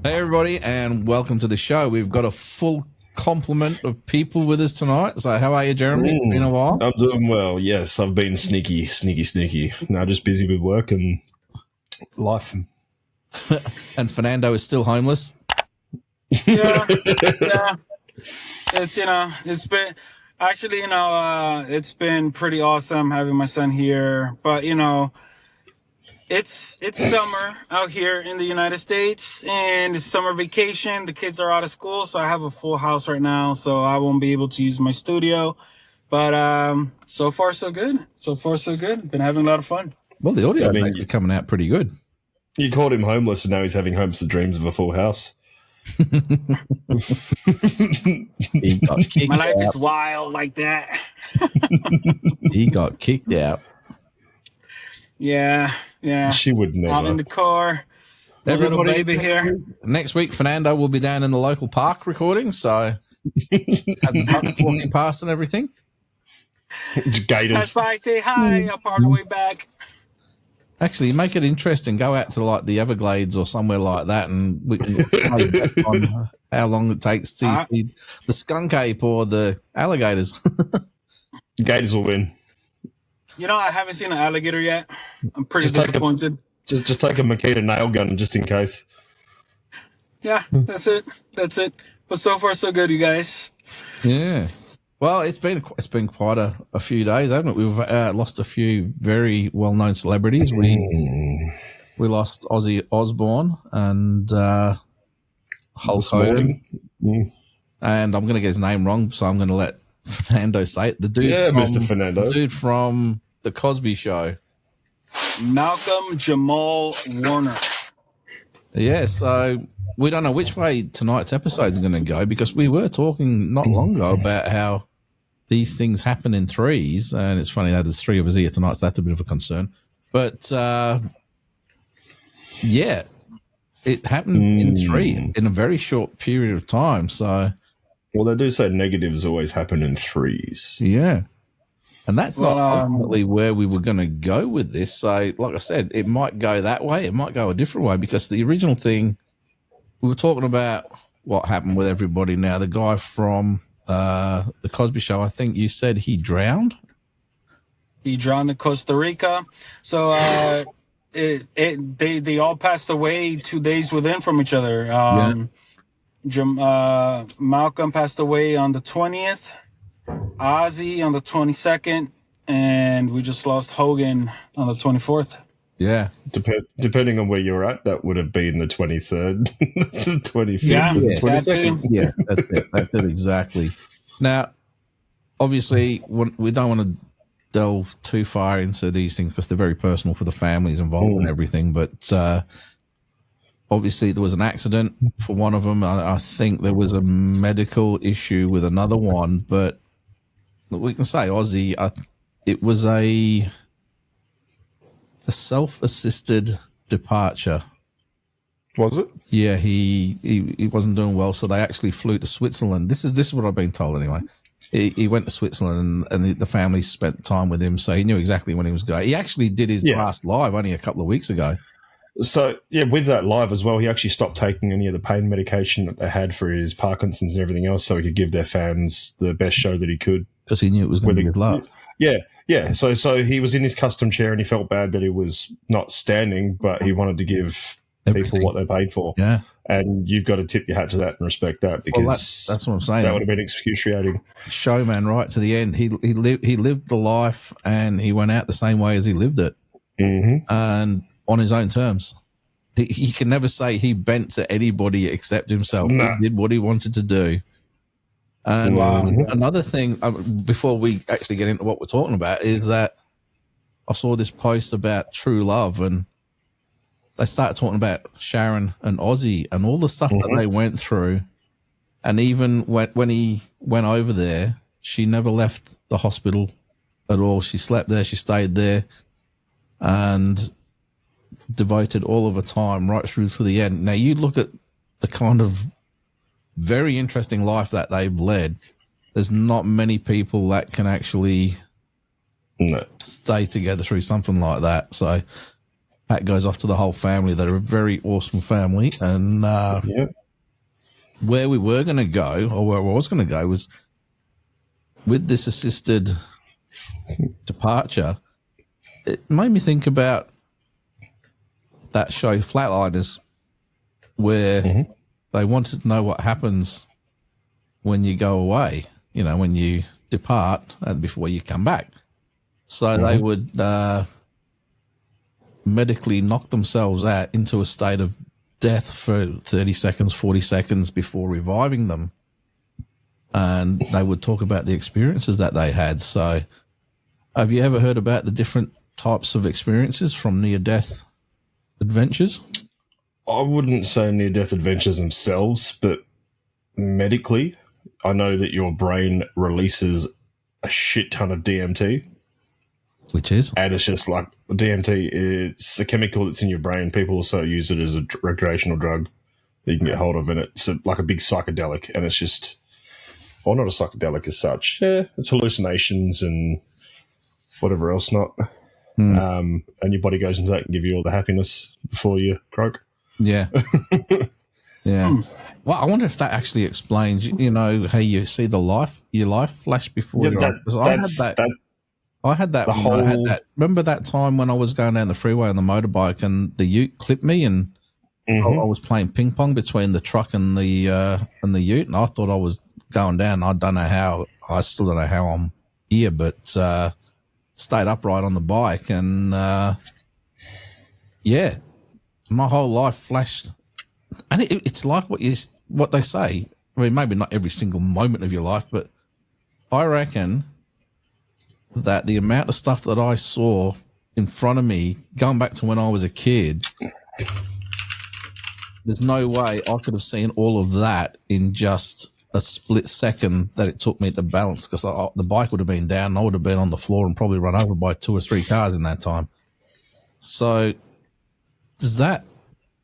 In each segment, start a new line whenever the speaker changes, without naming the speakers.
Hey, everybody, and welcome to the show. We've got a full complement of people with us tonight. So how are you, Jeremy? It's been a while.
I'm doing well. Yes, I've been sneaky. Now just busy with work and life.
And Fernando is still homeless.
Yeah. It's been actually, it's been pretty awesome having my son here. But it's summer out here in the United States, and it's summer vacation. The kids are out of school, so I have a full house right now. So I won't be able to use my studio. But so far so good. Been having a lot of fun.
Well, the audio is actually coming out pretty good.
You called him homeless, and now he's having hopes and dreams of a full house.
My life is wild like that.
He got kicked out.
Yeah.
She would never.
Out in the car. Everybody, little baby here.
Next week, Fernando will be down in the local park recording, so having bucks walking past and everything.
Gators.
That's why I say hi. I'm part of the way back.
Actually, make it interesting. Go out to like the Everglades or somewhere like that, and we can bet on how long it takes to see the skunk ape or the alligators.
Gators will win.
I haven't seen an alligator yet. I'm pretty disappointed.
Just take a Makita nail gun just in case.
Yeah, that's it. But so far, so good, you guys.
Yeah. Well, it's been quite a few days, hasn't it? We've lost a few very well-known celebrities. We lost Ozzy Osbourne and Hulk Hogan. And I'm going to get his name wrong, so I'm going to let Fernando say it.
Mr. Fernando.
The dude from The Cosby Show.
Malcolm Jamal Warner.
Yeah, so we don't know which way tonight's episode is going to go, because we were talking not long ago about how these things happen in threes, and it's funny that there's three of us here tonight, so that's a bit of a concern. But yeah, it happened in three in a very short period of time. So,
well, they do say negatives always happen in threes.
Yeah, and that's not ultimately where we were going to go with this. So, like I said, it might go that way, it might go a different way, because the original thing we were talking about what happened with everybody. Now, the guy from The Cosby Show, I think you said he drowned.
He drowned in Costa Rica. So they all passed away 2 days within from each other. Malcolm passed away on the 20th, Ozzy on the 22nd, and we just lost Hogan on the 24th.
Yeah.
Depending on where you're at, that would have been the 23rd, the 25th,
yeah,
the 22nd.
Yeah, that's it exactly. Now, obviously, we don't want to delve too far into these things because they're very personal for the families involved and everything. But obviously, there was an accident for one of them. I think there was a medical issue with another one. But we can say Ozzy, it was a self-assisted departure.
Was it?
Yeah, he wasn't doing well, so they actually flew to Switzerland. This is what I've been told anyway. He went to Switzerland, and the family spent time with him, so he knew exactly when he was going. He actually did his last live only a couple of weeks ago.
So, yeah, with that live as well, he actually stopped taking any of the pain medication that they had for his Parkinson's and everything else, so he could give their fans the best show that he could.
Because he knew it was going to be his last.
Yeah. So he was in his custom chair, and he felt bad that he was not standing, but he wanted to give people what they paid for.
Yeah.
And you've got to tip your hat to that and respect that, because
that's what I'm saying.
That would have been excruciating.
Showman right to the end. He lived the life, and he went out the same way as he lived it, and on his own terms. He can never say he bent to anybody except himself. Nah. He did what he wanted to do. And another thing, before we actually get into what we're talking about, is that I saw this post about true love, and they started talking about Sharon and Ozzy and all the stuff that they went through. And even when he went over there, she never left the hospital at all. She slept there, she stayed there, and devoted all of her time right through to the end. Now, you look at the kind of very interesting life that they've led. There's not many people that can actually stay together through something like that. So hat goes off to the whole family. They're a very awesome family. And where we were going to go, or where I was going to go, was with this assisted departure. It made me think about that show Flatliners, where they wanted to know what happens when you go away, you know, when you depart and before you come back. So they would medically knock themselves out into a state of death for 30 seconds, 40 seconds before reviving them. And they would talk about the experiences that they had. So have you ever heard about the different types of experiences from near-death adventures?
I wouldn't say near-death adventures themselves, but medically, I know that your brain releases a shit ton of DMT.
Which is?
And it's just like DMT, it's a chemical that's in your brain. People also use it as a recreational drug that you can get hold of, and it's like a big psychedelic. And it's just, well, not a psychedelic as such. Yeah, it's hallucinations and whatever else not. And your body goes into that and give you all the happiness before you croak. Yeah.
Yeah. Well, I wonder if that actually explains, you know, how you see your life flash before your eyes. I had that. Remember that time when I was going down the freeway on the motorbike and the ute clipped me, and I was playing ping pong between the truck and the ute, and I thought I was going down. I still don't know how I'm here, but stayed upright on the bike, and my whole life flashed. And it's like what they say. I mean, maybe not every single moment of your life, but I reckon that the amount of stuff that I saw in front of me, going back to when I was a kid, there's no way I could have seen all of that in just a split second that it took me to balance, because the bike would have been down and I would have been on the floor and probably run over by 2 or 3 cars in that time. So does that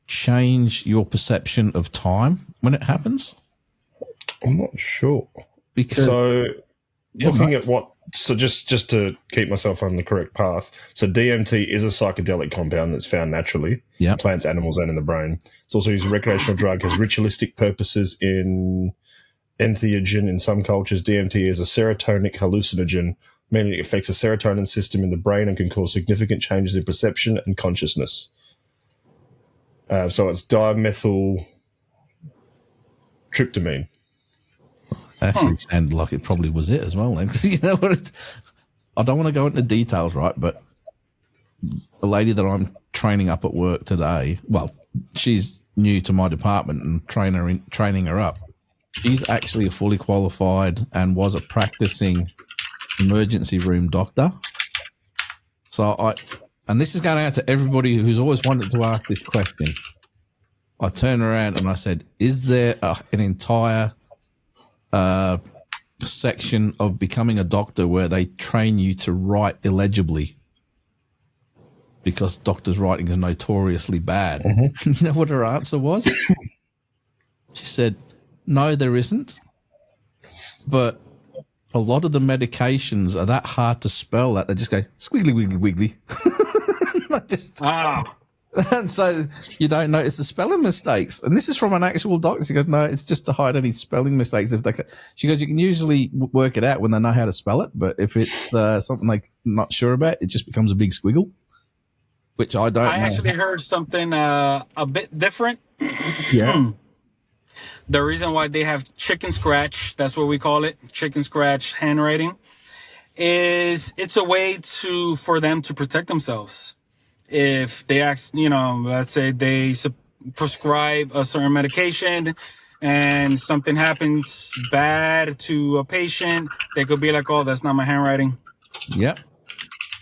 change your perception of time when it happens?
I'm not sure.
Because
looking at what, so just to keep myself on the correct path, so DMT is a psychedelic compound that's found naturally in plants, animals, and in the brain. It's also used as a recreational drug, has ritualistic purposes in entheogen in some cultures. DMT is a serotonic hallucinogen, meaning it affects the serotonin system in the brain and can cause significant changes in perception and consciousness. So it's dimethyltryptamine.
Actually, it sounded like it probably was it as well. Then. You know what? I don't want to go into details, right? But a lady that I'm training up at work today, well, she's new to my department and training her up. She's actually a fully qualified and was a practicing emergency room doctor. So and this is going out to everybody who's always wanted to ask this question. I turned around and I said, is there an entire section of becoming a doctor where they train you to write illegibly? Because doctors' writing is notoriously bad. You know what her answer was? She said, no, there isn't. But a lot of the medications are that hard to spell that they just go squiggly, wiggly, wiggly. And so you don't notice the spelling mistakes. And this is from an actual doctor. She goes, no, it's just to hide any spelling mistakes. She goes, you can usually work it out when they know how to spell it. But if it's something they're not sure about, it just becomes a big squiggle, which I don't know.
I actually heard something a bit different.
Yeah.
The reason why they have chicken scratch, that's what we call it, chicken scratch handwriting, is it's a way for them to protect themselves. If they ask, let's say they prescribe a certain medication and something happens bad to a patient, they could be like, oh, that's not my handwriting.
Yep.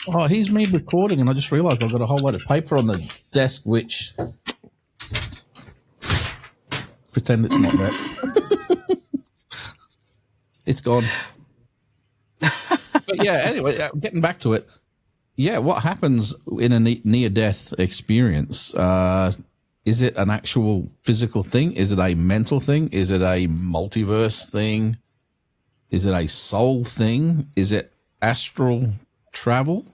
Oh, here's me recording, and I just realized I've got a whole lot of paper on the desk, which pretend it's not there. It's gone. But yeah, anyway, getting back to it. Yeah, what happens in a near-death experience? Is it an actual physical thing? Is it a mental thing? Is it a multiverse thing? Is it a soul thing? Is it astral travel?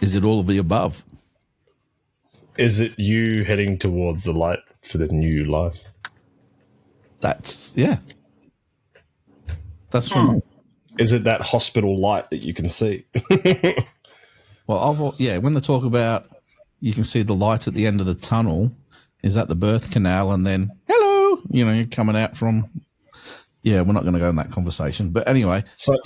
Is it all of the above?
Is it you heading towards the light for the new life?
That's from.
Is it that hospital light that you can see?
Well, when they talk about you can see the light at the end of the tunnel, is that the birth canal? And then, hello, you're coming out from. Yeah, we're not going to go in that conversation. But anyway.
So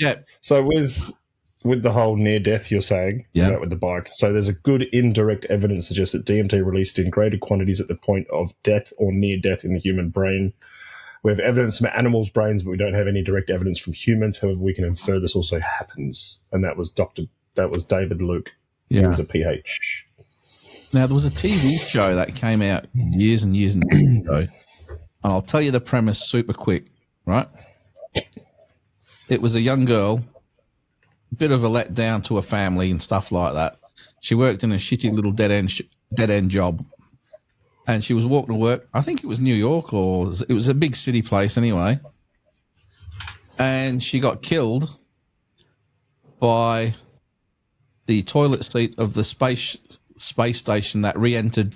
with the whole near death you're saying, with the bike, so there's a good indirect evidence suggests that DMT released in greater quantities at the point of death or near death in the human brain. We have evidence from animals' brains, but we don't have any direct evidence from humans. However, we can infer this also happens. And that was David Luke.
Yeah.
He was a PH.
Now, there was a TV show that came out years and years and years ago. And I'll tell you the premise super quick, right? It was a young girl, bit of a letdown to her family and stuff like that. She worked in a shitty little dead-end job. And she was walking to work. I think it was New York or it was a big city place anyway. And she got killed by the toilet seat of the space station that re-entered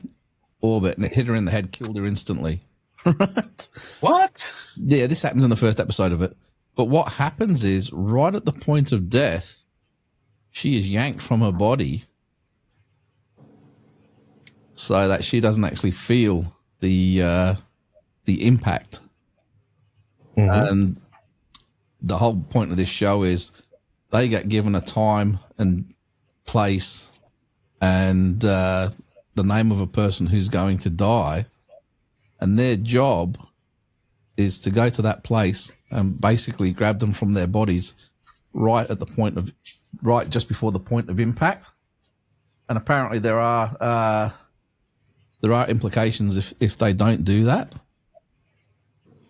orbit, and it hit her in the head, killed her instantly. Right?
What?
Yeah, this happens in the first episode of it. But what happens is, right at the point of death, she is yanked from her body so that she doesn't actually feel the impact. Mm-hmm. And the whole point of this show is they get given a time and place and the name of a person who's going to die, and their job is to go to that place and basically grab them from their bodies right just before the point of impact. And apparently there are implications if they don't do that.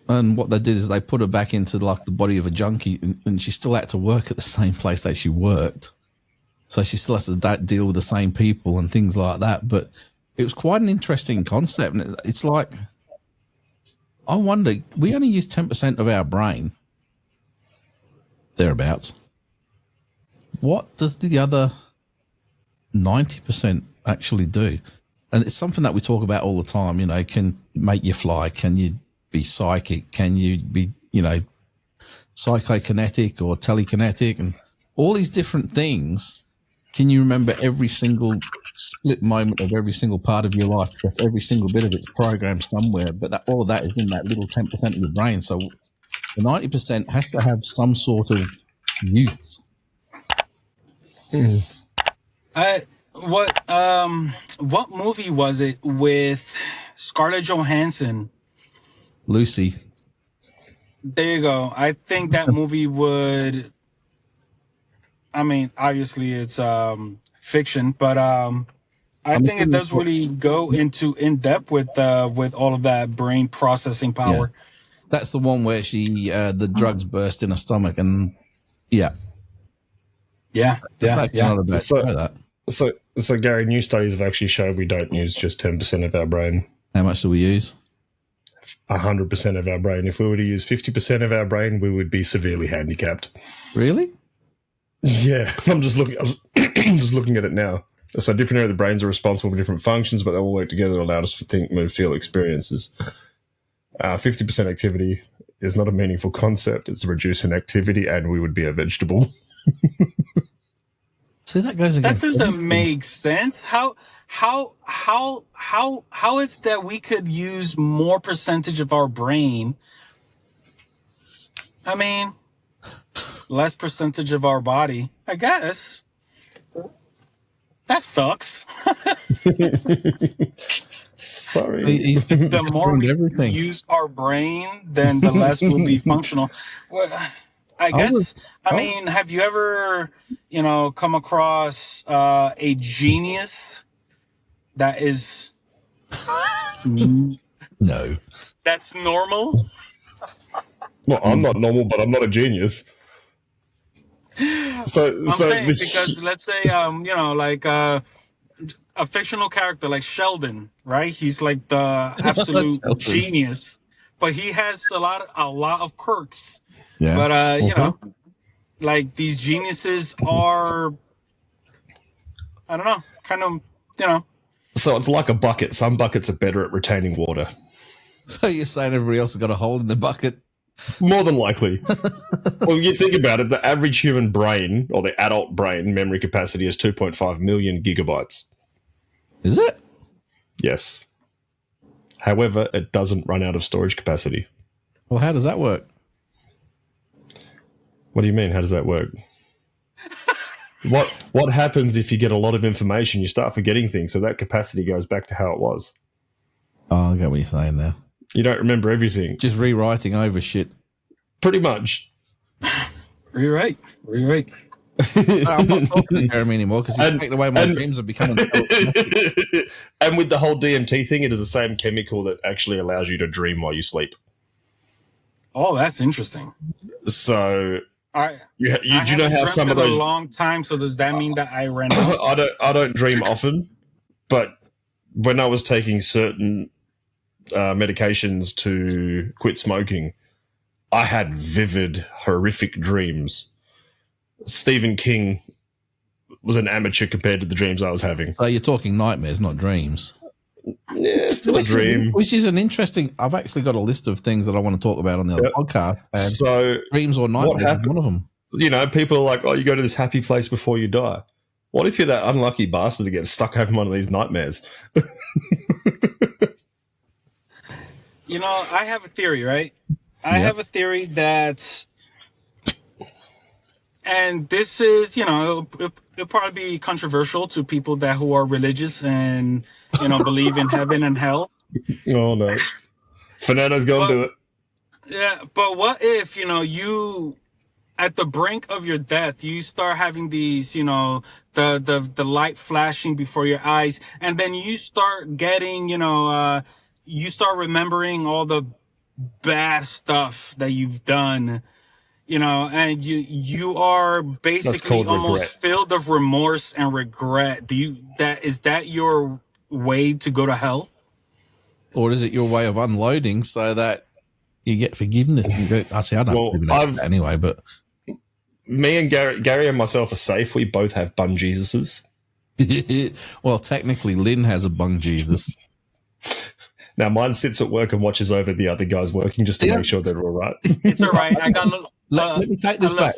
And what they did is they put her back into like the body of a junkie, and she still had to work at the same place that she worked. So she still has to deal with the same people and things like that. But it was quite an interesting concept. And it's like, I wonder, we only use 10% of our brain, thereabouts. What does the other 90% actually do? And it's something that we talk about all the time, can make you fly? Can you be psychic? Can you be, psychokinetic or telekinetic and all these different things? Can you remember every single split moment of every single part of your life? Because every single bit of it's programmed somewhere, but all of that is in that little 10% of your brain. So the 90% has to have some sort of use.
What movie was it with Scarlett Johansson?
Lucy.
There you go. I think that movie would. I mean, obviously it's fiction, but I think it does really go into in depth with all of that brain processing power.
Yeah. That's the one where she the drugs burst in her stomach, and
yeah.
So Gary, new studies have actually shown we don't use just 10% of our brain.
How much do we use?
100% of our brain. If we were to use 50% of our brain, we would be severely handicapped.
Really?
Yeah, I'm just looking at it now. So different areas of the brains are responsible for different functions, but they all work together to allow us to think, move, feel experiences. 50% activity is not a meaningful concept. It's a reduce in activity, and we would be a vegetable.
See, that goes against.
That doesn't make sense. How is it that we could use more percentage of our brain? I mean, less percentage of our body, I guess. That sucks.
Sorry.
The more we use our brain, then the less will be functional. Well, I guess. I mean, have you ever, come across a genius that is
no,
that's normal?
Well, I'm not normal, but I'm not a genius.
Because let's say, like a fictional character like Sheldon, right? He's like the absolute genius, but he has a lot of quirks.
Yeah.
But like these geniuses are, I don't know, kind of,
So it's like a bucket. Some buckets are better at retaining water.
So you're saying everybody else has got a hole in the bucket?
More than likely. Well, you think about it, the average human brain, or the adult brain, memory capacity is 2.5 million gigabytes.
Is it?
Yes. However, it doesn't run out of storage capacity.
Well, how does that work?
What do you mean? How does that work? What happens if you get a lot of information? You start forgetting things, so that capacity goes back to how it was.
Oh, I get what you're saying now.
You don't remember everything.
Just rewriting over shit.
Pretty much.
Rewrite.
I'm not talking to Jeremy anymore because he's taking away my dreams of becoming.
And with the whole DMT thing, it is the same chemical that actually allows you to dream while you sleep.
Oh, that's interesting.
So,
do
you know how some of those
a long time? So does that mean that I ran out?
I don't dream often, but when I was taking certain medications to quit smoking, I had vivid, horrific dreams. Stephen King was an amateur compared to the dreams I was having.
So you're talking nightmares, not dreams.
Yeah, still a dream.
Which is an interesting... I've actually got a list of things that I want to talk about on the other podcast. And
so
dreams or nightmares is one of them.
You know, people are like, oh, you go to this happy place before you die. What if you're that unlucky bastard that gets stuck having one of these nightmares?
You know, I have a theory, right? I have a theory that... And this is, you know, it'll probably be controversial to people who are religious and, you know, believe in heaven and hell.
Oh, no. Fernando's going to do it.
Yeah, but what if, you know, you, at the brink of your death, you start having these, you know, the light flashing before your eyes, and then you start getting, you know, you start remembering all the bad stuff that you've done. You know, and you are basically almost filled of remorse and regret. Is that your way to go to hell?
Or is it your way of unloading so that you get forgiveness? I see. I don't believe in that anyway, but me and Gary and myself are safe. We both have bung Jesuses.
Well, technically, Lynn has a bung Jesus.
Now, mine sits at work and watches over the other guys working just to make sure they're all right.
It's all right. I got a little...
Let me take this back.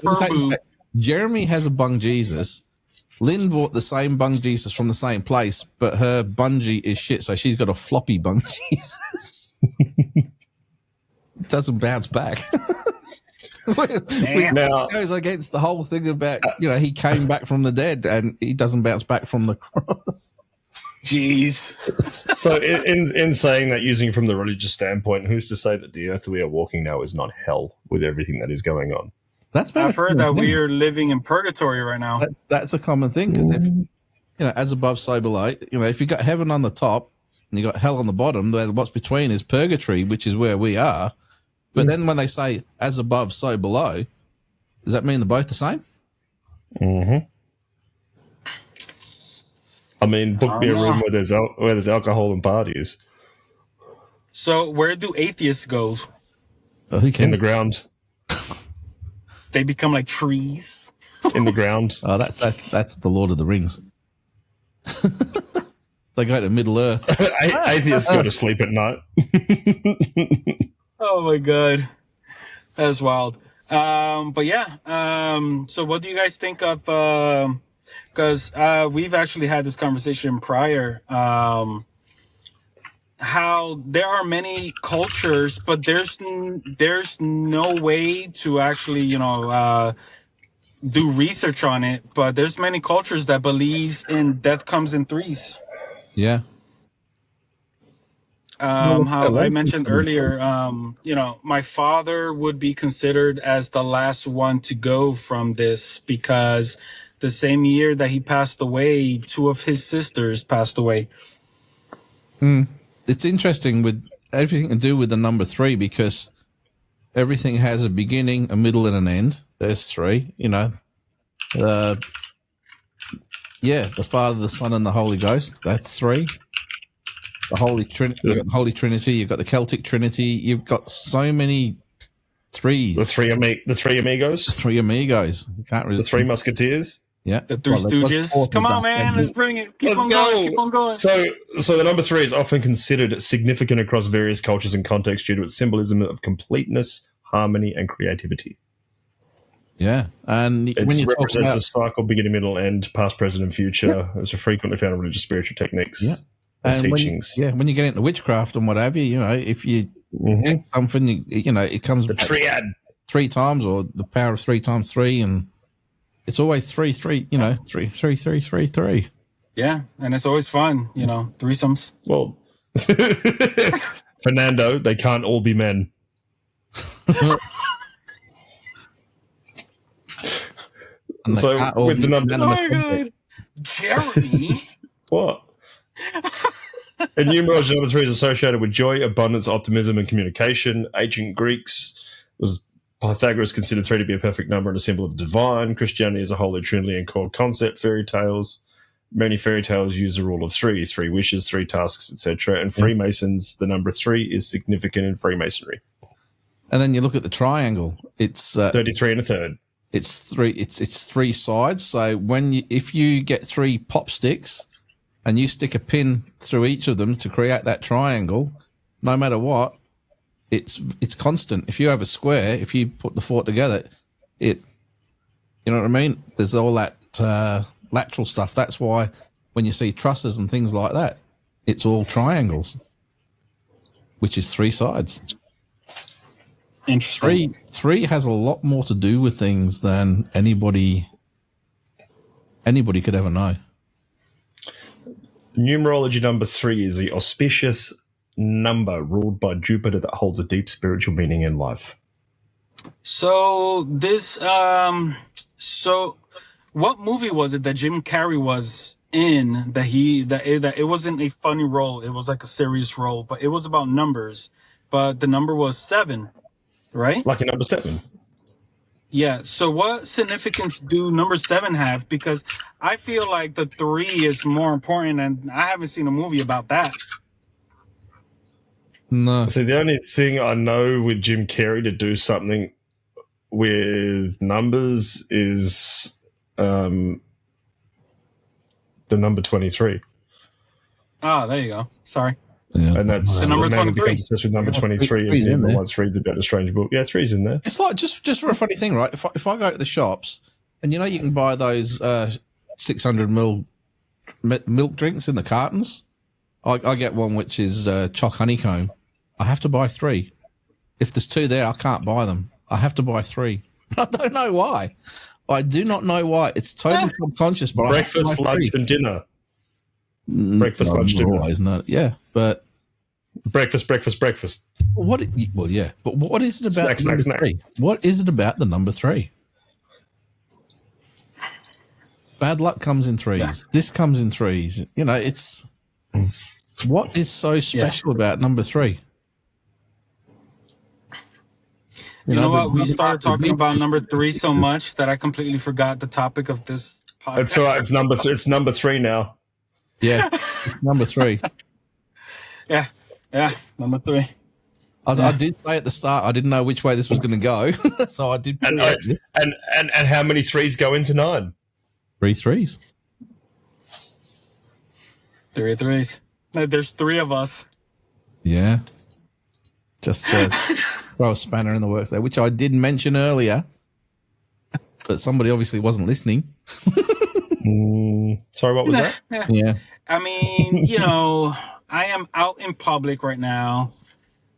Jeremy has a bung Jesus. Lynn bought the same bung Jesus from the same place, but her bungee is shit, so she's got a floppy bung Jesus. It doesn't bounce back. Now goes against the whole thing about, you know, he came back from the dead and he doesn't bounce back from the cross.
Jeez.
So in saying that, using from the religious standpoint, who's to say that the earth we are walking now is not hell with everything that is going on?
I've heard that we are living in purgatory right now.
That's a common thing, because if, you know, as above, so below. You know, if you got heaven on the top and you got hell on the bottom, then what's between is purgatory, which is where we are. But then when they say as above, so below, does that mean they're both the same?
Mm-hmm. I mean, book me a room where there's alcohol and parties.
So where do atheists go?
In the ground.
They become like trees.
In the ground.
Oh, that's the Lord of the Rings. They go to Middle Earth.
Atheists go to sleep at night.
Oh my god, that's wild. But yeah. So what do you guys think of? Because we've actually had this conversation prior. How there are many cultures, but there's no way to actually, you know, do research on it. But there's many cultures that believes in death comes in threes.
Yeah.
How I mentioned earlier, you know, my father would be considered as the last one to go from this, because the same year that he passed away, 2 of his sisters passed away.
It's interesting with everything to do with the number 3, because everything has a beginning, a middle, and an end. There's 3, you know. The Father, the Son, and the Holy Ghost. That's 3. The Holy Trinity. You've got the Holy Trinity. You've got the Celtic Trinity. You've got so many 3s.
The three amigos.
The 3 amigos. You can't really.
The 3 musketeers.
Yeah.
The Three Stooges. Come on, man. Let's bring it. Keep on going.
So the number 3 is often considered significant across various cultures and contexts due to its symbolism of completeness, harmony, and creativity.
Yeah. And
it represents a cycle, beginning, middle, end, past, present, and future. It's a frequently found in religious spiritual techniques and teachings.
When you get into witchcraft and what have you, if you get something, it comes
the triad
3 times, or the power of 3 times 3, and it's always 3, 3, 3, 3, 3, 3, 3.
Yeah, and it's always fun, threesomes.
Well, Fernando, they can't all be men. So with the number,
oh my God, Jeremy,
what? In numerology, number 3 is associated with joy, abundance, optimism, and communication. Ancient Greeks was Pythagoras considered 3 to be a perfect number and a symbol of the divine. Christianity is a holy trinity and core concept. Fairy tales. Many fairy tales use the rule of 3 wishes, 3 tasks, etc. And Freemasons, the number 3 is significant in Freemasonry.
And then you look at the triangle. It's
33 and a third.
It's 3. It's 3 sides. So if you get 3 pop sticks and you stick a pin through each of them to create that triangle, no matter what, it's constant. If you have a square, if you put the 4 together, you know what I mean? There's all that lateral stuff. That's why when you see trusses and things like that, it's all triangles, which is 3 sides.
Interesting.
3 has a lot more to do with things than anybody could ever know.
Numerology number 3 is the auspicious number ruled by Jupiter that holds a deep spiritual meaning in life.
So what movie was it that Jim Carrey was in that it wasn't a funny role, it was like a serious role, but it was about numbers, but the number was 7, right?
Lucky number 7.
Yeah. So what significance do number 7 have? Because I feel like the 3 is more important, and I haven't seen a movie about that.
No. So the only thing I know with Jim Carrey to do something with numbers is the number 23.
Oh, there you go. Sorry.
Yeah. And that's
the number 23.
Becomes obsessed with number 23. And once reads about a strange book. Yeah, 3's in there.
It's like just for a funny thing, right? If I go to the shops, and you can buy those 600ml milk drinks in the cartons. I get one which is choc honeycomb. I have to buy 3. If there's 2 there, I can't buy them. I have to buy 3. I don't know why. I do not know why. It's totally subconscious. But
breakfast, lunch, and dinner. Breakfast, lunch, dinner.
Isn't it? Yeah, but
breakfast.
What? Well, yeah, but what is it about
snack.
3? What is it about the number 3? Bad luck comes in 3s. Yeah. This comes in 3s. It's what is so special about number 3?
You know what? We started talking about number 3 so much that I completely forgot the topic of this podcast.
It's all right. It's number 3 now.
Yeah, number 3.
Yeah, number 3.
I
did say at the start I didn't know which way this was going to go, so I did.
And how many 3s go into 9?
3 3s.
3 3s. There's 3 of us.
Yeah. Just to throw a spanner in the works there, which I did mention earlier, but somebody obviously wasn't listening.
Sorry, what was that?
Yeah.
I mean, I am out in public right now,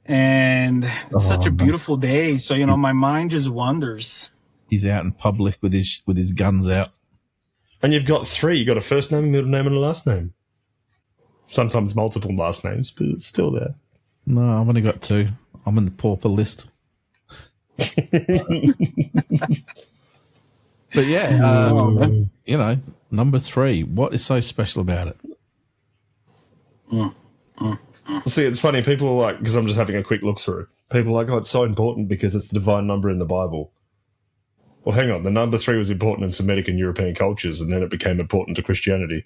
and it's such a beautiful day. So, my mind just wanders.
He's out in public with his guns out.
And you've got 3. You've got a first name, a middle name, and a last name. Sometimes multiple last names, but it's still there.
No, I've only got 2. I'm in the pauper list. But yeah, number 3. What is so special about it?
See, it's funny. People are like, because I'm just having a quick look through. People are like, it's so important because it's the divine number in the Bible. Well, hang on. The number 3 was important in Semitic and European cultures, and then it became important to Christianity.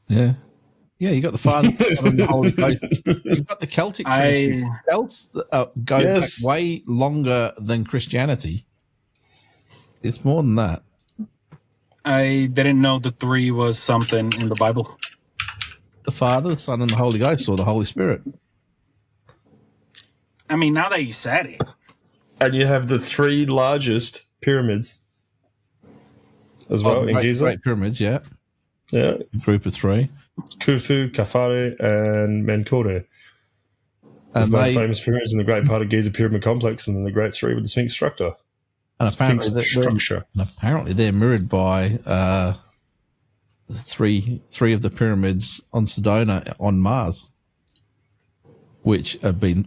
Yeah. Yeah, you got the Father, and the Holy Ghost. You've got the Celtic. Celts go back way longer than Christianity. It's more than that.
I didn't know the three was something in the Bible.
The Father, the Son, and the Holy Ghost, or the Holy Spirit.
I mean, now that you said it.
And you have the three largest pyramids as well in Giza.
Great pyramids, yeah.
Yeah.
Group of three.
Khufu, Kafare, and Menkaure. The most famous pyramids in the Great Part of Giza Pyramid Complex, and then the Great Three with the Sphinx structure.
And apparently they're mirrored by three of the pyramids on Sedona on Mars, which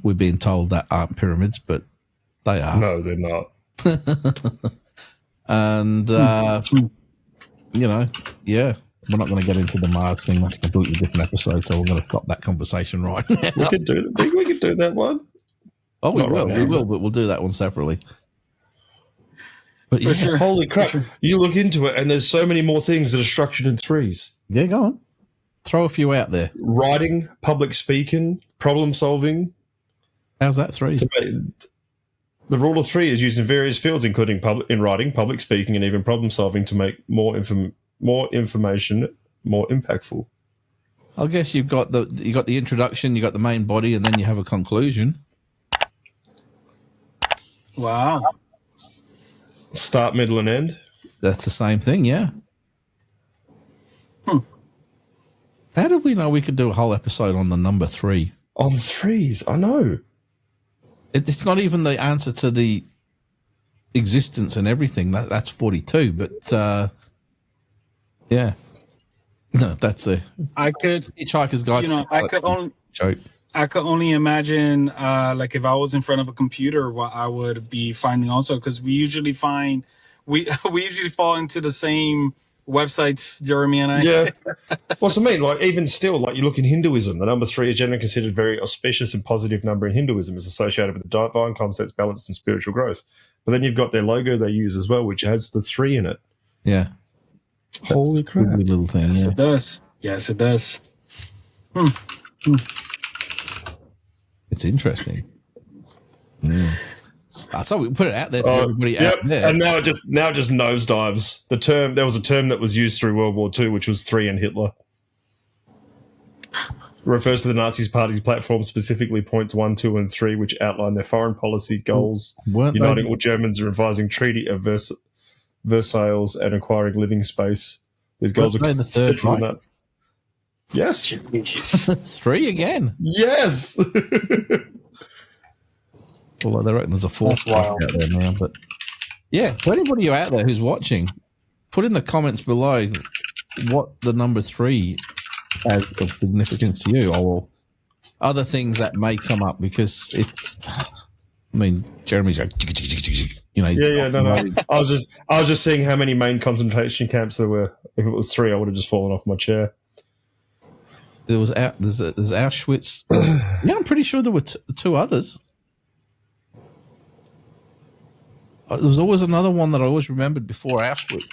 we've been told that aren't pyramids, but they are.
No, they're not.
And yeah, we're not going to get into the Mars thing. That's a completely different episode, so we're going to stop that conversation right now.
We could do that one.
Oh, we will, but we'll do that one separately. But
For sure.
Holy crap. Sure. You look into it and there's so many more things that are structured in threes.
Yeah, go on. Throw a few out there.
Writing, public speaking, problem solving.
How's that threes?
The rule of three is used in various fields, including in writing, public speaking, and even problem solving to make more information more impactful.
I guess you got the introduction, you got the main body, and then you have a conclusion.
Wow.
Start, middle, and end.
That's the same thing, yeah. How did we know we could do a whole episode on the number three?
On threes, I know.
It's not even the answer to the existence and everything. That's 42, but yeah. No, that's a Hitchhiker's Guide.
I could only imagine, like if I was in front of a computer, what I would be finding also, because we usually fall into the same websites, Jeremy and I.
Yeah. What's I mean? Like even still, like you look in Hinduism, the number three is generally considered a very auspicious and positive number in Hinduism. It's associated with the divine concepts, balance, and spiritual growth. But then you've got their logo they use as well, which has the three in it.
Yeah.
Holy crap!
Little thing.
Yes,
yeah.
It does. Yes, it does.
It's interesting. Yeah. So we put it out there to everybody out there.
And now it just nosedives. There was a term that was used through World War II, which was three and Hitler. Refers to the Nazis party's platform, specifically points 1, 2, and 3, which outline their foreign policy goals, uniting all Germans and revising Treaty of Versailles and acquiring living space. These goals are
the third
nuts. Yes.
3 again.
Yes.
Although they reckon there's a fourth out there now, but yeah, for anybody out there who's watching, put in the comments below what the number 3 has of significance to you, or other things that may come up, because it's. I mean, Jeremy's like,
no. I was just seeing how many main concentration camps there were. If it was 3, I would have just fallen off my chair.
There's Auschwitz. Yeah, I'm pretty sure there were 2 others. There was always another one that I always remembered before Auschwitz,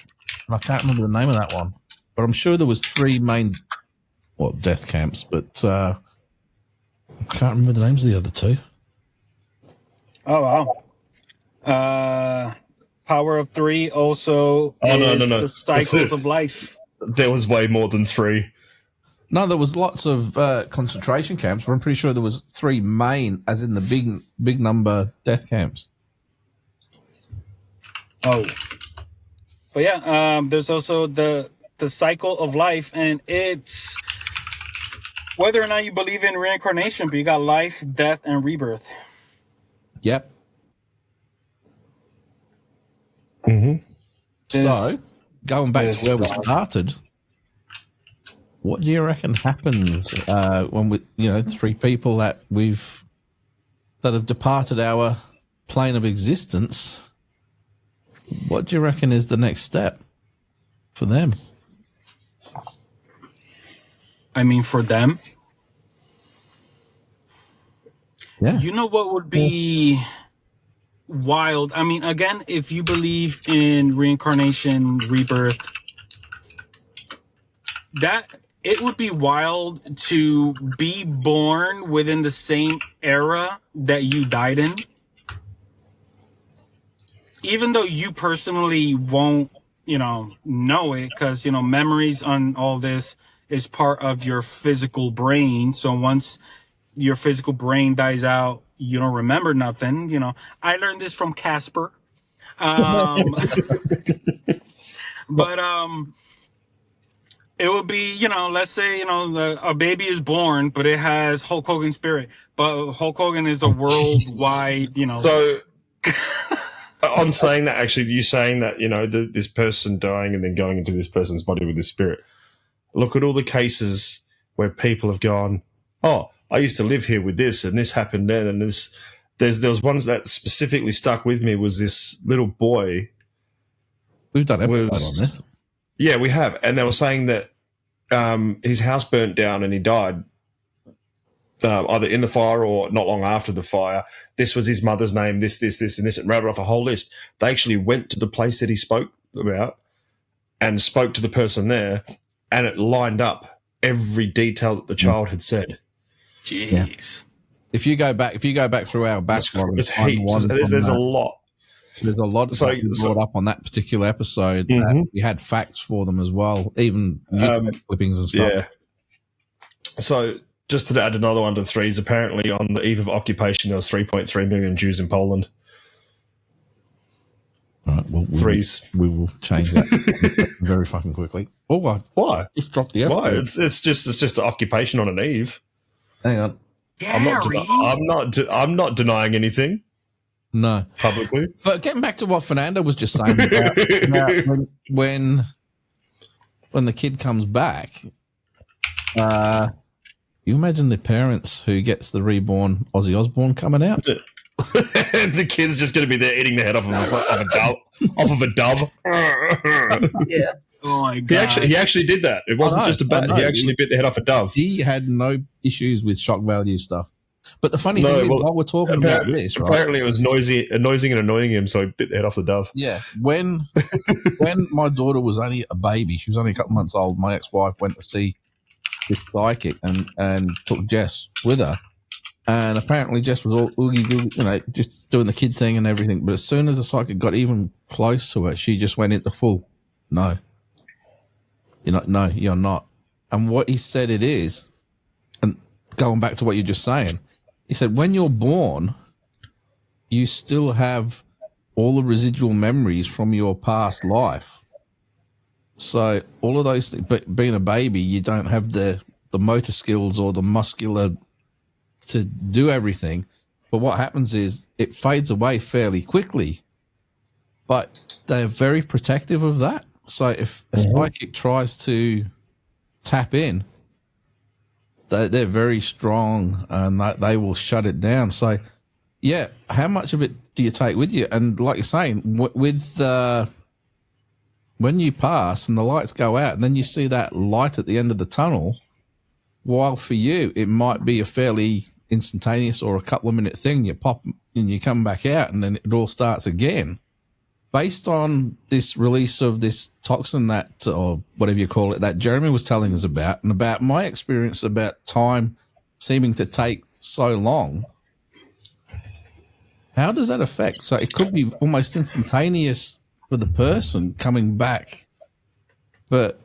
and I can't remember the name of that one. But I'm sure there was 3 main, death camps. But I can't remember the names of the other 2.
Oh wow! Power of 3 also.
No.
The cycles of life.
There was way more than 3.
No, there was lots of concentration camps, but I'm pretty sure there was 3 main, as in the big number death camps.
Oh, but yeah, there's also the cycle of life, and it's whether or not you believe in reincarnation, but you got life, death, and rebirth.
Yep.
Mm-hmm.
So, going back to where we started, what do you reckon happens when 3 people that have departed our plane of existence? What do you reckon is the next step for them?
I mean, for them,
yeah.
You know what would be wild? I mean, again, if you believe in reincarnation, rebirth, that it would be wild to be born within the same era that you died in. Even though you personally won't know it, because, memories on all this is part of your physical brain. So once your physical brain dies out, you don't remember nothing. I learned this from Casper. But it would be, let's say, a baby is born, but it has Hulk Hogan spirit. But Hulk Hogan is a worldwide,
So, on saying that, actually, you saying that, this person dying and then going into this person's body with this spirit. Look at all the cases where people have gone, oh, I used to live here with this, and this happened then, and there was ones that specifically stuck with me. Was this little boy?
We've done episodes on this.
Yeah, we have, and they were saying that his house burnt down and he died either in the fire or not long after the fire. This was his mother's name. This, and this, and rattled off a whole list. They actually went to the place that he spoke about and spoke to the person there, and it lined up every detail that the child had said.
Jeez.
Yeah. If you go back through our backlog,
there's heaps. There's a lot.
There's a lot that we brought up on that particular episode. That we had facts for them as well, even clippings and stuff.
Yeah. So just to add another one to threes, apparently on the eve of occupation, there was 3.3 million Jews in Poland.
All right, well, threes. We will change that very fucking quickly. Oh,
why?
Just drop the F.
Why? It's just the occupation on an eve.
Hang on.
I'm not denying anything.
No,
publicly.
But getting back to what Fernando was just saying about when the kid comes back, you imagine the parents who gets the reborn Ozzy Osbourne coming out.
The kid's just going to be there eating the head off of a dove.
Yeah. Oh my god!
He actually did that. It wasn't just a bat. He actually bit the head off a dove.
He had no issues with shock value stuff. But the funny thing is, while we're talking about this, right?
Apparently it was noisy and annoying him, so he bit the head off the dove.
Yeah. When my daughter was only a baby, she was only a couple months old, my ex-wife went to see this psychic and took Jess with her. And apparently Jess was all oogie googie, just doing the kid thing and everything. But as soon as the psychic got even close to her, she just went into full, no. You're not. And what he said it is, and going back to what you're just saying, he said, when you're born, you still have all the residual memories from your past life. So all of those things, but being a baby, you don't have the motor skills or the muscular to do everything. But what happens is it fades away fairly quickly, but they're very protective of that. So if a psychic tries to tap in, they're very strong and they will shut it down. So, yeah, how much of it do you take with you? And like you're saying, with when you pass and the lights go out and then you see that light at the end of the tunnel, while for you it might be a fairly instantaneous or a couple of minute thing, you pop and you come back out and then it all starts again. Based on this release of this toxin that, or whatever you call it, that Jeremy was telling us about, and about my experience about time seeming to take so long, how does that affect? So it could be almost instantaneous for the person coming back, but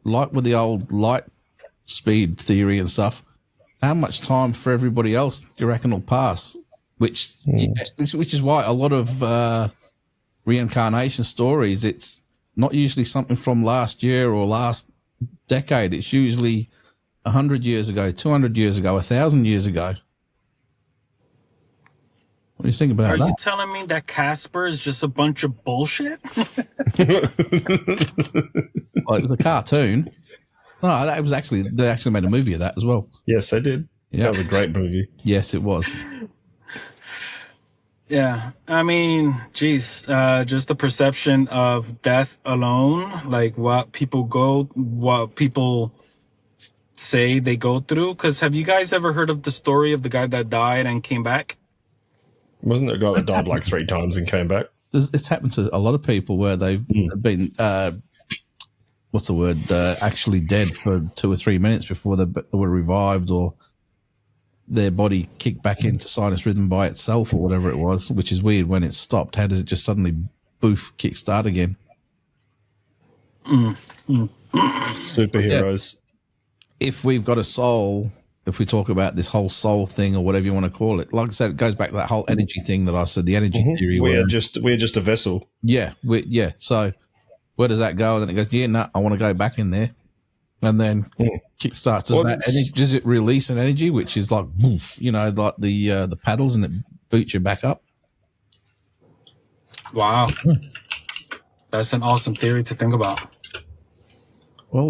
like with the old light speed theory and stuff, how much time for everybody else do you reckon will pass? Which is why a lot of reincarnation stories, it's not usually something from last year or last decade. It's usually 100 years ago, 200 years ago, 1,000 years ago. What do you think about that?
Are you telling me that Casper is just a bunch of bullshit?
Well, it was a cartoon. No, that was they actually made a movie of that as well.
Yes, they did. Yeah, that was a great movie.
Yes, it was.
Yeah, I mean, geez, just the perception of death alone, like what people say they go through. Because have you guys ever heard of the story of the guy that died and came back?
Wasn't there a guy that died like 3 times and came back?
It's happened to a lot of people where they've been, actually dead for 2 or 3 minutes before they were revived, or their body kicked back into sinus rhythm by itself or whatever it was, which is weird when it stopped. How did it just suddenly kickstart again?
Superheroes.
If we've got a soul, if we talk about this whole soul thing or whatever you want to call it, like I said, it goes back to that whole energy thing that I said, the energy theory.
We're just a vessel.
Yeah, so where does that go? And then it goes, I want to go back in there. And then kickstarts. Does it release an energy, which is like, like the paddles, and it boots you back up?
Wow. That's an awesome theory to think about.
Well,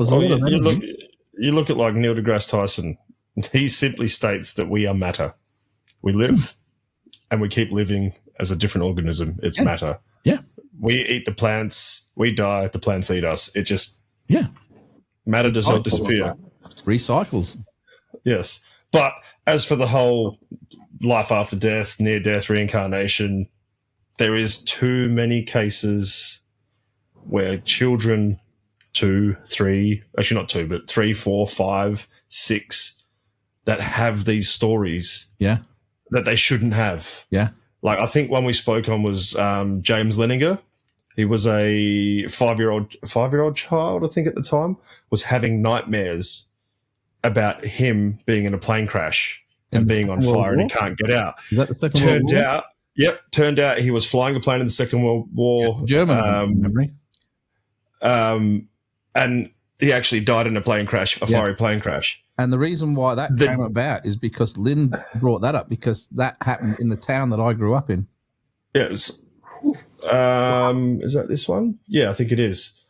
you look at like Neil deGrasse Tyson. He simply states that we are matter. We live and we keep living as a different organism. It's matter.
Yeah.
We eat the plants. We die. The plants eat us. It just...
Yeah.
Matter does not disappear.
Recycles.
Yes. But as for the whole life after death, near-death reincarnation, there is too many cases where children 2, 3, actually not 2, but 3, 4, 5, 6 that have these stories that they shouldn't have.
Yeah.
Like I think one we spoke on was James Leninger. He was a 5-year-old child, I think at the time, was having nightmares about him being in a plane crash and being on fire and he can't get out.
Is that the Second World War?
Turned out he was flying a plane in the Second World War.
German memory.
And he actually died in a plane crash, a fiery plane crash.
And the reason why that came about is because Lynn brought that up, because that happened in the town that I grew up in.
Yes. Is that this one? Yeah, I think it is.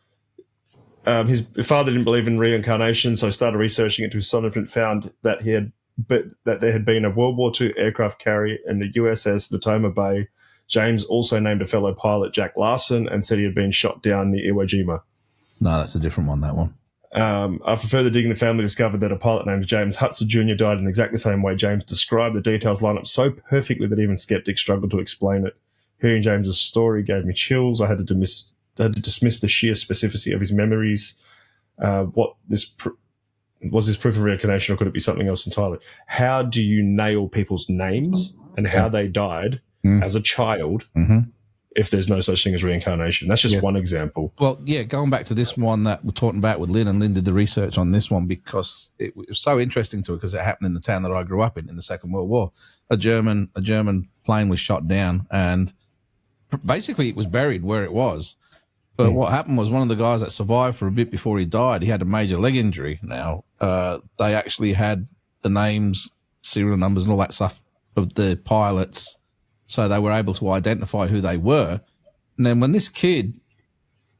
His father didn't believe in reincarnation, so started researching into his astonishment, found that there had been a World War II aircraft carrier in the USS Natoma Bay. James also named a fellow pilot, Jack Larson, and said he had been shot down near Iwo Jima.
No, that's a different one, that one.
After further digging, the family discovered that a pilot named James Hutzer Jr. died in exactly the same way James described. The details line up so perfectly that even skeptics struggled to explain it. Hearing James's story gave me chills. I had to dismiss the sheer specificity of his memories. Was this proof of reincarnation, or could it be something else entirely? How do you nail people's names and how they died as a child if there's no such thing as reincarnation? That's just one example.
Well, going back to this one that we're talking about with Lynn, and Lynn did the research on this one because it was so interesting to her, because it happened in the town that I grew up in the Second World War. A German plane was shot down, and basically it was buried where it was. But what happened was, one of the guys that survived for a bit before he died, he had a major leg injury. Now, they actually had the names, serial numbers and all that stuff of the pilots, so they were able to identify who they were. And then when this kid,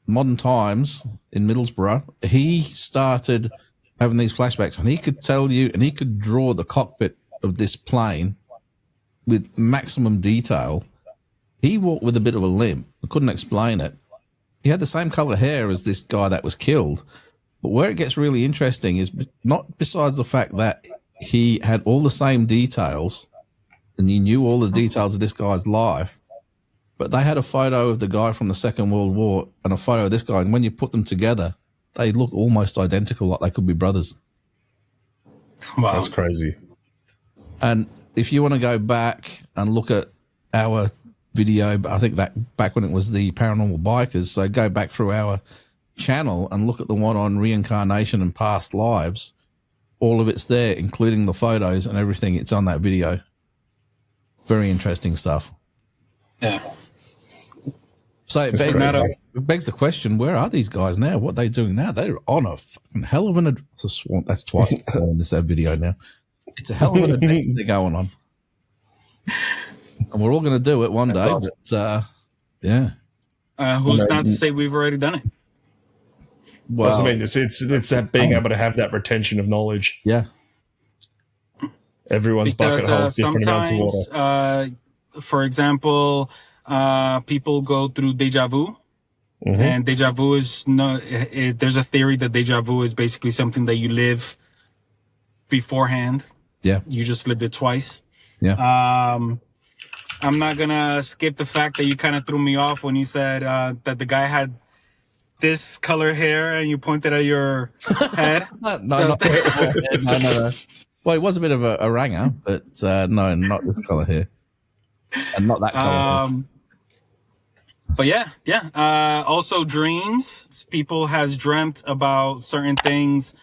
modern times in Middlesbrough, he started having these flashbacks, and he could tell you, and he could draw the cockpit of this plane with maximum detail. He walked with a bit of a limp. I couldn't explain it. He had the same color hair as this guy that was killed. But where it gets really interesting is not besides the fact that he had all the same details and he knew all the details of this guy's life, but they had a photo of the guy from the Second World War and a photo of this guy. And when you put them together, they look almost identical, like they could be brothers.
Wow. That's crazy.
And if you want to go back and look at our video, I think that back when it was the Paranormal Bikers, so go back through our channel and look at the one on reincarnation and past lives. All of it's there, including the photos and everything. It's on that video. Very interesting stuff.
Yeah.
So it begs the question, where are these guys now? What are they doing now? They're on a fucking hell of an that's twice in this video now. It's a hell of an adventure they're going on. And we're all going to do it one day. Awesome. But, yeah.
Who's not to say we've already done it?
Well, doesn't mean it's that being able to have that retention of knowledge.
Yeah.
Everyone's bucket holds different amounts of water.
For example, people go through deja vu. Mm-hmm. And deja vu is there's a theory that deja vu is basically something that you live beforehand.
Yeah.
You just lived it twice.
Yeah.
I'm not going to skip the fact that you kind of threw me off when you said that the guy had this color hair and you pointed at your head.
No. Well, it was a bit of a ranger, but no, not this color hair. And not that color hair.
But yeah. Also dreams. People has dreamt about certain things,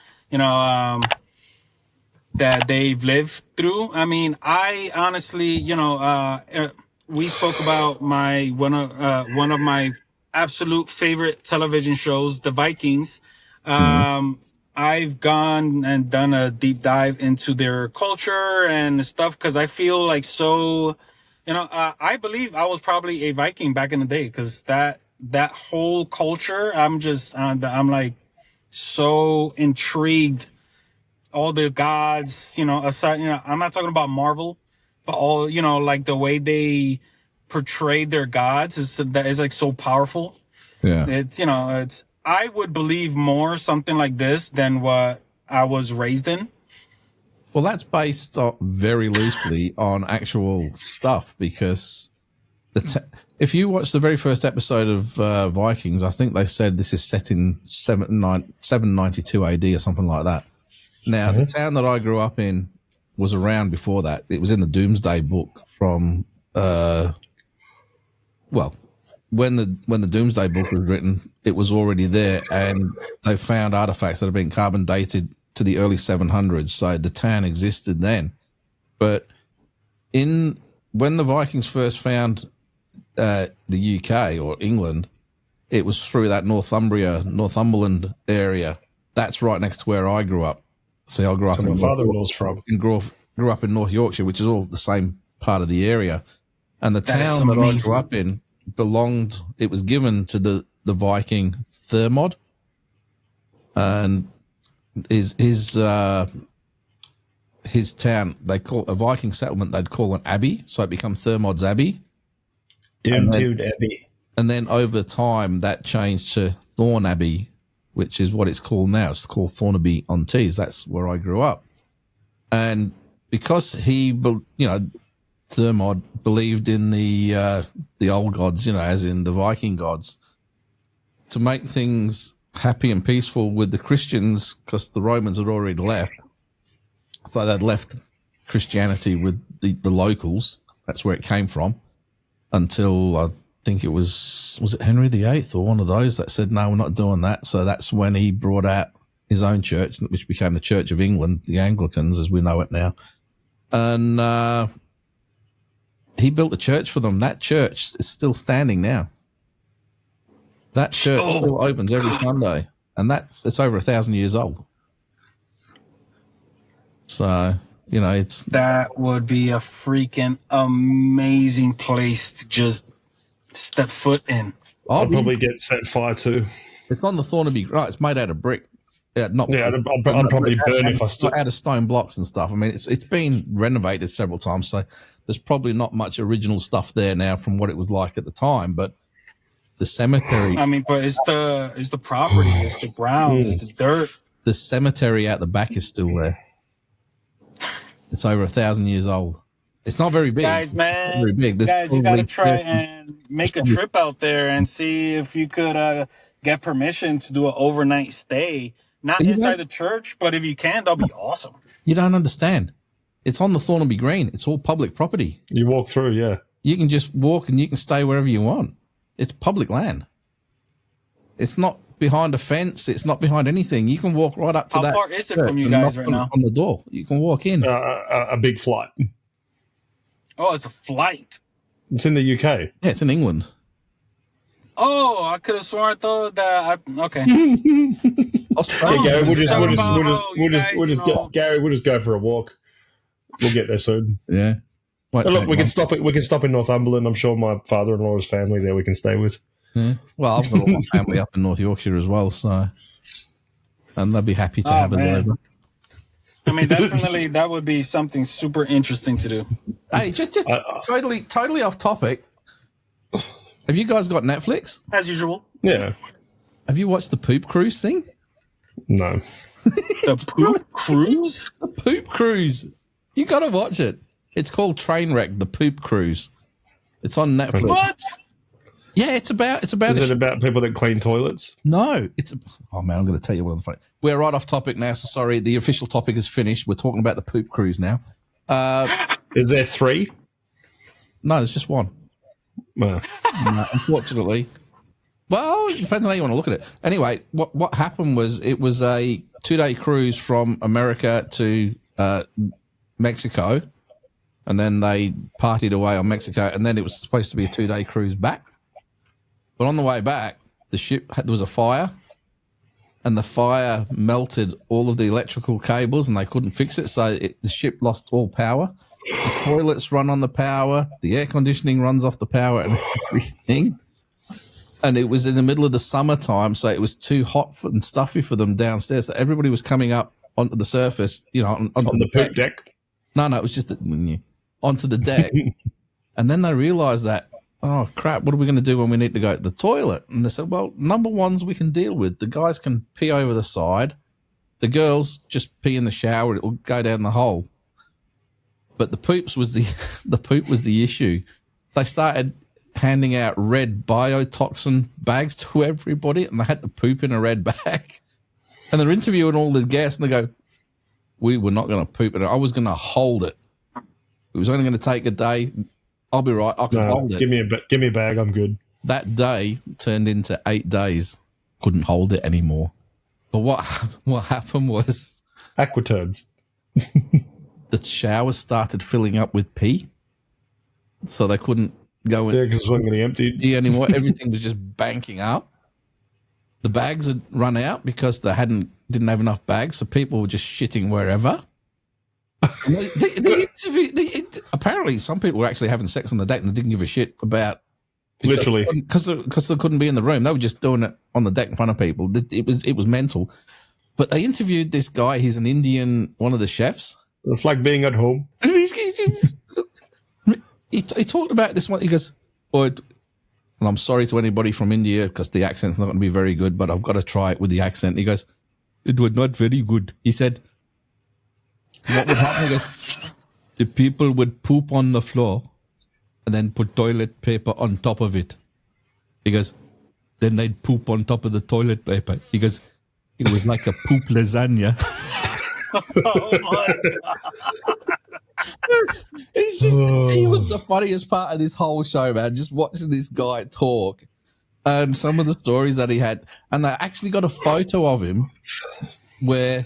that they've lived through. I mean, I honestly, we spoke about one of my absolute favorite television shows, The Vikings. I've gone and done a deep dive into their culture and stuff because I feel like I believe I was probably a Viking back in the day because that whole culture, I'm like so intrigued. All the gods, aside, I'm not talking about Marvel, but all, like the way they portrayed their gods is like so powerful.
Yeah.
I would believe more something like this than what I was raised in.
Well, that's based very loosely on actual stuff because if you watch the very first episode of Vikings, I think they said this is set in 792 AD or something like that. Now, the town that I grew up in was around before that. It was in the Doomsday Book from, when the Doomsday Book was written, it was already there, and they found artifacts that have been carbon dated to the early 700s. So the town existed then. But when the Vikings first found the UK or England, it was through that Northumberland area. That's right next to where I grew up. See, I grew up
my father-in-law's from.
Grew up in North Yorkshire, which is all the same part of the area. And the town that I grew up in it was given to the Viking Thermod. And his town, they call a Viking settlement, they'd call an abbey. So it becomes Thermod's Abbey.
Dude Abbey.
And then over time, that changed to Thorn Abbey, which is what it's called now. It's called Thornaby-on-Tees. That's where I grew up. And because Thermod believed in the old gods, as in the Viking gods, to make things happy and peaceful with the Christians, because the Romans had already left. So they'd left Christianity with the locals. That's where it came from until I think it was it Henry VIII or one of those that said, no, we're not doing that. So that's when he brought out his own church, which became the Church of England, the Anglicans as we know it now. And he built a church for them. That church is still standing now. That church still opens every Sunday, and it's over 1,000 years old. So,
that would be a freaking amazing place to just step foot in.
I'll probably get set fire to.
It's on the Thornaby, right? It's made out of brick. I'd
probably burn if I still
out of stone blocks and stuff. I mean, it's been renovated several times, so there's probably not much original stuff there now from what it was like at the time. But the cemetery,
I mean, but it's the property, it's the ground, it's the dirt.
The cemetery out the back is still there. It's over 1,000 years old. It's not very big.
Guys, man,
very big.
Guys, you got to try and make a trip out there and see if you could get permission to do an overnight stay. Not inside the church, but if you can, that'll be awesome.
You don't understand. It's on the Thornaby Green. It's all public property.
You walk through, yeah.
You can just walk and you can stay wherever you want. It's public land. It's not behind a fence. It's not behind anything. You can walk right up to that.
How far is it from you guys right now?
On the door. You can walk in.
A big flight.
Oh, it's a flight.
It's in the UK.
Yeah, it's in England.
Oh, I could have sworn though that okay.
Gary, we'll just go for a walk. We'll get there soon.
Yeah.
Look, we can stop it. We can stop in Northumberland. I'm sure my father-in-law's family there we can stay with.
Yeah. Well, I've got all my family up in North Yorkshire as well, so and they'll be happy to have it over.
I mean, definitely that would be something super interesting to do.
Hey, just totally off topic. Have you guys got Netflix?
As usual.
Yeah.
Have you watched the Poop Cruise thing?
No.
The Poop Cruise?
The Poop Cruise. You got to watch it. It's called Trainwreck, the Poop Cruise. It's on Netflix.
What?
Yeah, it's about.
Is it about people that clean toilets?
No, oh man, I'm going to tell you one of the funny. We're right off topic now, so sorry. The official topic is finished. We're talking about the Poop Cruise now.
Is there 3?
No, there's just one.
Well,
unfortunately. Well, it depends on how you want to look at it. Anyway, what happened was it was a 2-day cruise from America to Mexico, and then they partied away on Mexico, and then it was supposed to be a 2-day cruise back. But on the way back, there was a fire, and the fire melted all of the electrical cables, and they couldn't fix it, so the ship lost all power. The toilets run on the power, the air conditioning runs off the power, and everything. And it was in the middle of the summertime, so it was too hot and stuffy for them downstairs. So everybody was coming up onto the surface, onto
the poop deck.
No, it was just onto the deck. And then they realized that, oh, crap, what are we going to do when we need to go to the toilet? And they said, well, number ones we can deal with. The guys can pee over the side. The girls just pee in the shower. It'll go down the hole. But the poop was the issue. They started handing out red biotoxin bags to everybody, and they had to poop in a red bag. And they're interviewing all the guests, and they go, we were not going to poop in it. I was going to hold it. It was only going to take a day. I'll be right. I can hold it.
Give me a bag. I'm good.
That day turned into 8 days. Couldn't hold it anymore. But what happened was
aquaturds.
The showers started filling up with pee, so they couldn't go in.
Yeah, because it wasn't getting emptied
anymore. Everything was just banking up. The bags had run out because they didn't have enough bags, so people were just shitting wherever. Apparently, some people were actually having sex on the deck and they didn't give a shit about.
Literally,
because they couldn't be in the room. They were just doing it on the deck in front of people. It was mental. But they interviewed this guy. He's an Indian, one of the chefs.
It's like being at home.
He talked about this one. He goes, and I'm sorry to anybody from India because the accent's not going to be very good, but I've got to try it with the accent. He goes, it was not very good. He said, what would happen? He goes, the people would poop on the floor and then put toilet paper on top of it. He goes, then they'd poop on top of the toilet paper. He goes, it was like a poop lasagna. Oh my God. He was the funniest part of this whole show, man. Just watching this guy talk and some of the stories that he had. And they actually got a photo of him where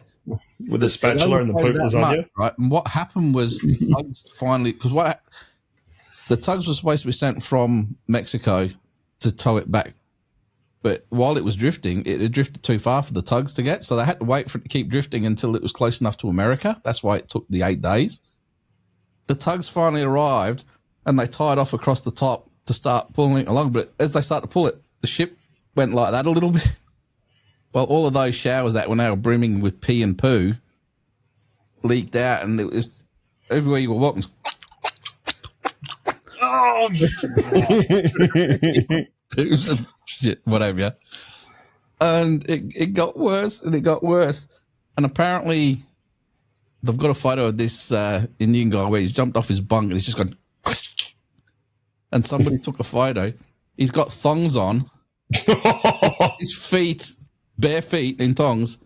with the spatula and the poop lasagna.
Right. And what happened was the tugs finally, because the tugs were supposed to be sent from Mexico to tow it back. But while it was drifting, it had drifted too far for the tugs to get. So they had to wait for it to keep drifting until it was close enough to America. That's why it took the 8 days. The tugs finally arrived and they tied off across the top to start pulling it along. But as they started to pull it, the ship went like that a little bit. Well, all of those showers that were now brimming with pee and poo leaked out, and it was everywhere you were walking. Oh, it was shit, whatever. Yeah. And it got worse and it got worse. And apparently they've got a photo of this Indian guy where he's jumped off his bunk and he's just gone. And somebody took a photo. He's got thongs on. His feet, bare feet in thongs,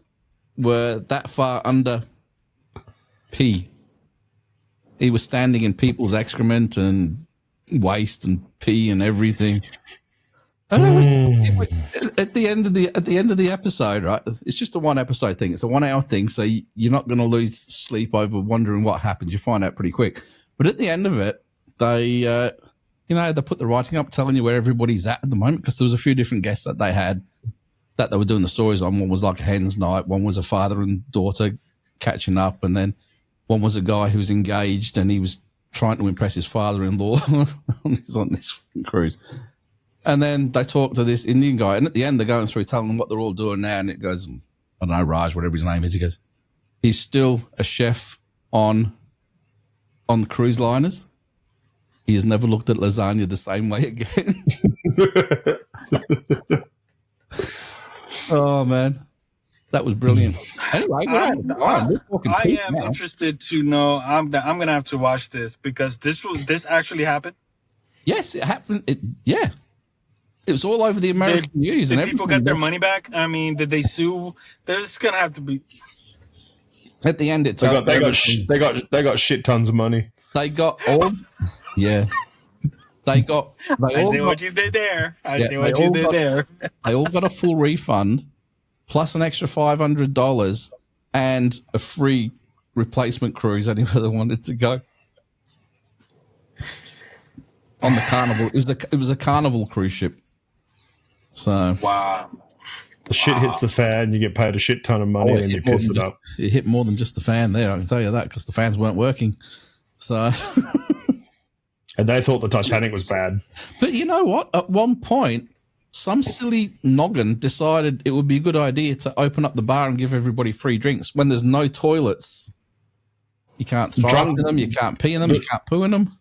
were that far under pee. He was standing in people's excrement and waste and pee and everything. And it was, at the end of the episode, right? It's just a 1 episode thing. It's a 1 hour thing, so you're not going to lose sleep over wondering what happened. You find out pretty quick. But at the end of it, they they put the writing up telling you where everybody's at the moment, because there was a few different guests that they had that they were doing the stories on. One was like a hen's night. One was a father and daughter catching up, and then one was a guy who was engaged and he was trying to impress his father-in-law on this cruise. And then they talk to this Indian guy, and at the end they're going through telling them what they're all doing now, and it goes, I don't know, Raj, whatever his name is, he goes, he's still a chef on the cruise liners. He has never looked at lasagna the same way again. Oh, man. That was brilliant. Anyway,
I am interested to know. I'm going to have to watch this because this actually happened.
Yes, it happened. It was all over the American news.
Did people get their money back? I mean, did they sue? There's going to have to be.
At the end,
they got shit tons of money.
They got all, yeah. They got.
I see what you did there. I see what you did there.
They all got a full refund, plus an extra $500 and a free replacement cruise anywhere they wanted to go. On the Carnival, it was a Carnival cruise ship. So
wow,
the shit hits the fan, you get paid a shit ton of money, and you piss it up.
It hit more than just the fan there. I can tell you that because the fans weren't working. So,
and they thought the Titanic was bad.
But you know what? At one point, some silly noggin decided it would be a good idea to open up the bar and give everybody free drinks when there's no toilets. You can't throw in them, you can't pee in them, you can't poo in them.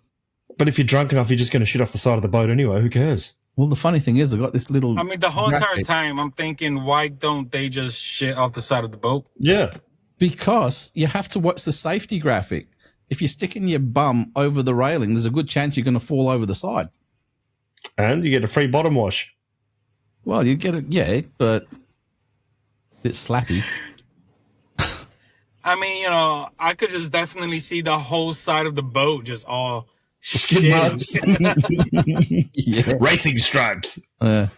But if you're drunk enough, you're just going to shit off the side of the boat anyway. Who cares?
Well, the funny thing is, they've got this little...
I mean, the whole entire time, I'm thinking, why don't they just shit off the side of the boat?
Yeah.
Because you have to watch the safety graphic. If you're sticking your bum over the railing, there's a good chance you're going to fall over the side.
And you get a free bottom wash.
Well, you get it, yeah, but it's slappy.
I mean, I could just definitely see the whole side of the boat just all
skid marks. Yeah. Racing stripes.
No.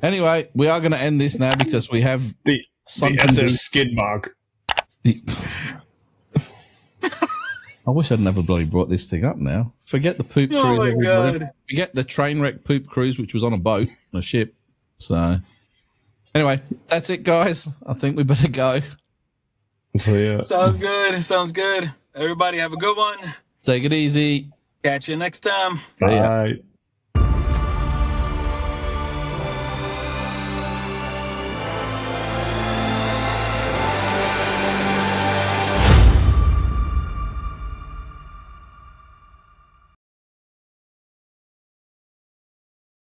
Anyway, we are going to end this now because we have
the SS skid mark.
I wish I'd never bloody brought this thing up now. Forget the poop cruise.
Oh my God.
Forget the train wreck poop cruise, which was on a boat, on a ship. So, anyway, that's it, guys. I think we better go.
So, yeah.
Sounds good. Sounds good. Everybody have a good one.
Take it easy.
Catch you next time.
Bye.